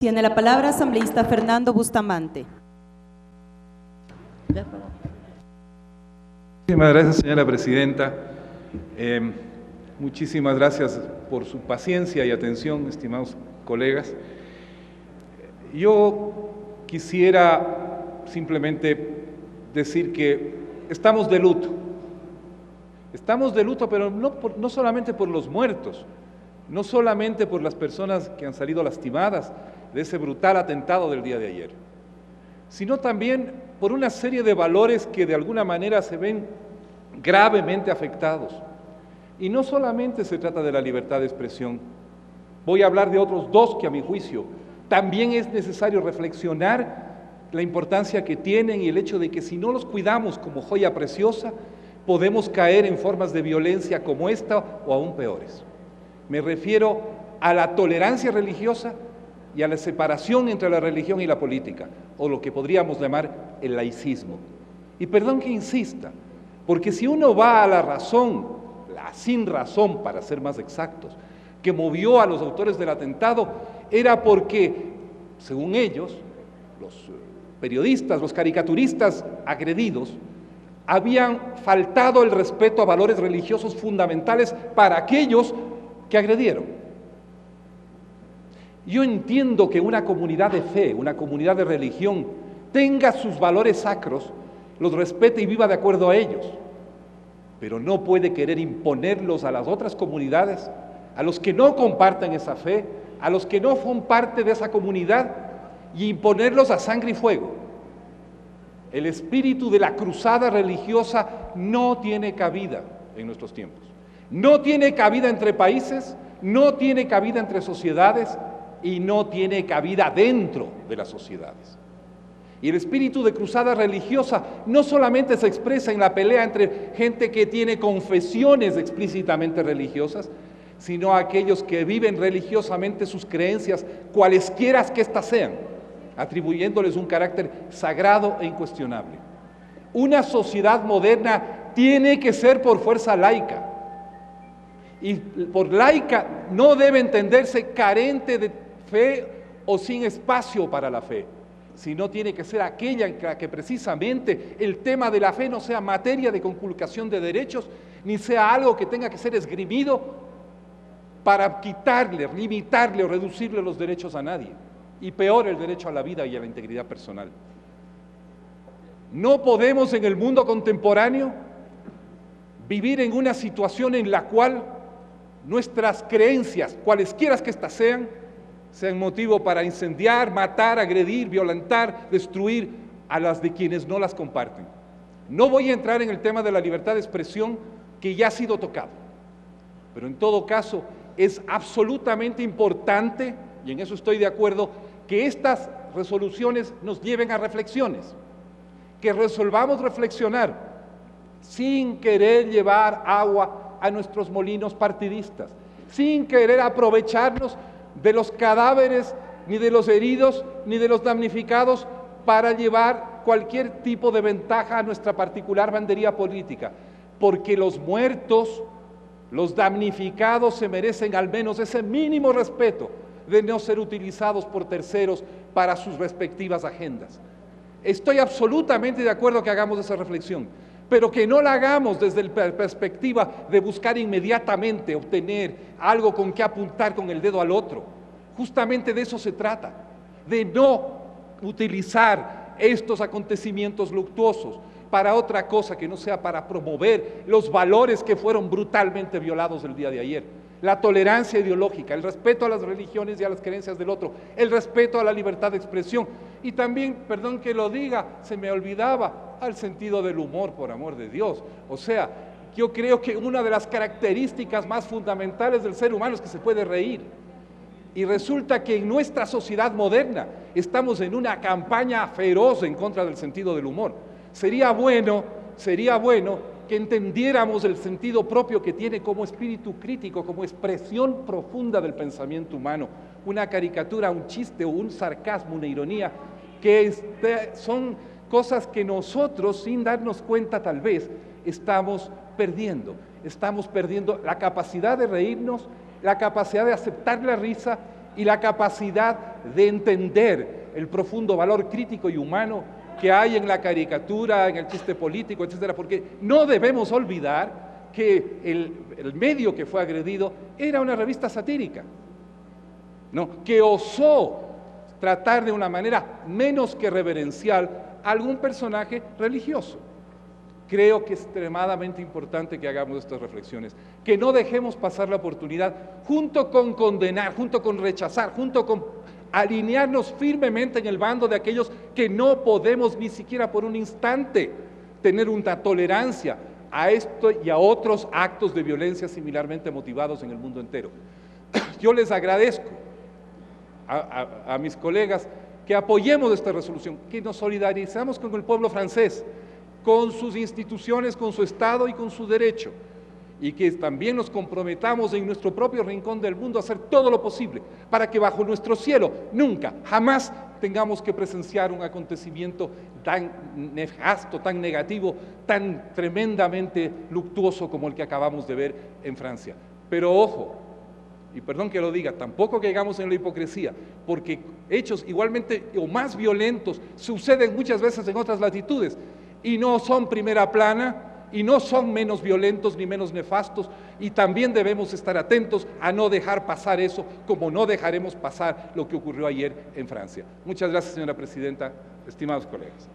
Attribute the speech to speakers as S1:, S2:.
S1: Tiene la palabra asambleísta Fernando Bustamante.
S2: Muchísimas gracias, señora presidenta. Muchísimas gracias por su paciencia y atención, estimados colegas. Yo quisiera simplemente decir que estamos de luto. Estamos de luto, pero no solamente por los muertos, no solamente por las personas que han salido lastimadas de ese brutal atentado del día de ayer, sino también por una serie de valores que de alguna manera se ven gravemente afectados. Y no solamente se trata de la libertad de expresión, voy a hablar de otros dos que a mi juicio también es necesario reflexionar la importancia que tienen y el hecho de que si no los cuidamos como joya preciosa, podemos caer en formas de violencia como esta o aún peores. Me refiero a la tolerancia religiosa y a la separación entre la religión y la política, o lo que podríamos llamar el laicismo. Y perdón que insista, porque si uno va a la razón, la sin razón para ser más exactos, que movió a los autores del atentado, era porque, según ellos, los periodistas, los caricaturistas agredidos, habían faltado el respeto a valores religiosos fundamentales para aquellos que agredieron. Yo entiendo que una comunidad de fe, una comunidad de religión, tenga sus valores sacros, los respete y viva de acuerdo a ellos, pero no puede querer imponerlos a las otras comunidades, a los que no comparten esa fe, a los que no son parte de esa comunidad, y imponerlos a sangre y fuego. El espíritu de la cruzada religiosa no tiene cabida en nuestros tiempos. No tiene cabida entre países, no tiene cabida entre sociedades y no tiene cabida dentro de las sociedades. Y el espíritu de cruzada religiosa no solamente se expresa en la pelea entre gente que tiene confesiones explícitamente religiosas, sino aquellos que viven religiosamente sus creencias, cualesquiera que éstas sean, atribuyéndoles un carácter sagrado e incuestionable. Una sociedad moderna tiene que ser por fuerza laica, y por laica no debe entenderse carente de fe o sin espacio para la fe, sino tiene que ser aquella en la que precisamente el tema de la fe no sea materia de conculcación de derechos, ni sea algo que tenga que ser esgrimido para quitarle, limitarle o reducirle los derechos a nadie, y peor el derecho a la vida y a la integridad personal. No podemos en el mundo contemporáneo vivir en una situación en la cual nuestras creencias, cualesquiera que éstas sean motivo para incendiar, matar, agredir, violentar, destruir a las de quienes no las comparten. No voy a entrar en el tema de la libertad de expresión que ya ha sido tocado, pero en todo caso es absolutamente importante, y en eso estoy de acuerdo, que estas resoluciones nos lleven a reflexiones, que resolvamos reflexionar sin querer llevar agua a nuestros molinos partidistas, sin querer aprovecharnos de los cadáveres, ni de los heridos, ni de los damnificados para llevar cualquier tipo de ventaja a nuestra particular bandería política, porque los muertos, los damnificados se merecen al menos ese mínimo respeto de no ser utilizados por terceros para sus respectivas agendas. Estoy absolutamente de acuerdo que hagamos esa reflexión, pero que no la hagamos desde la perspectiva de buscar inmediatamente obtener algo con que apuntar con el dedo al otro. Justamente de eso se trata, de no utilizar estos acontecimientos luctuosos para otra cosa que no sea para promover los valores que fueron brutalmente violados el día de ayer. La tolerancia ideológica, el respeto a las religiones y a las creencias del otro, el respeto a la libertad de expresión y también, perdón que lo diga, se me olvidaba, al sentido del humor, por amor de Dios. O sea, yo creo que una de las características más fundamentales del ser humano es que se puede reír. Y resulta que en nuestra sociedad moderna estamos en una campaña feroz en contra del sentido del humor. Sería bueno que entendiéramos el sentido propio que tiene como espíritu crítico, como expresión profunda del pensamiento humano. Una caricatura, un chiste o un sarcasmo, una ironía, que son cosas que nosotros, sin darnos cuenta tal vez, estamos perdiendo la capacidad de reírnos, la capacidad de aceptar la risa y la capacidad de entender el profundo valor crítico y humano que hay en la caricatura, en el chiste político, etcétera, porque no debemos olvidar que el medio que fue agredido era una revista satírica, ¿no?, que osó tratar de una manera menos que reverencial a algún personaje religioso. Creo que es extremadamente importante que hagamos estas reflexiones, que no dejemos pasar la oportunidad, junto con condenar, junto con rechazar, junto con alinearnos firmemente en el bando de aquellos que no podemos ni siquiera por un instante tener una tolerancia a esto y a otros actos de violencia similarmente motivados en el mundo entero. Yo les agradezco a mis colegas que apoyemos esta resolución, que nos solidarizamos con el pueblo francés, con sus instituciones, con su Estado y con su derecho, y que también nos comprometamos en nuestro propio rincón del mundo a hacer todo lo posible para que bajo nuestro cielo nunca, jamás tengamos que presenciar un acontecimiento tan nefasto, tan negativo, tan tremendamente luctuoso como el que acabamos de ver en Francia. Pero ojo, y perdón que lo diga, tampoco caigamos en la hipocresía, porque hechos igualmente o más violentos suceden muchas veces en otras latitudes y no son primera plana y no son menos violentos ni menos nefastos, y también debemos estar atentos a no dejar pasar eso, como no dejaremos pasar lo que ocurrió ayer en Francia. Muchas gracias, señora presidenta, estimados colegas.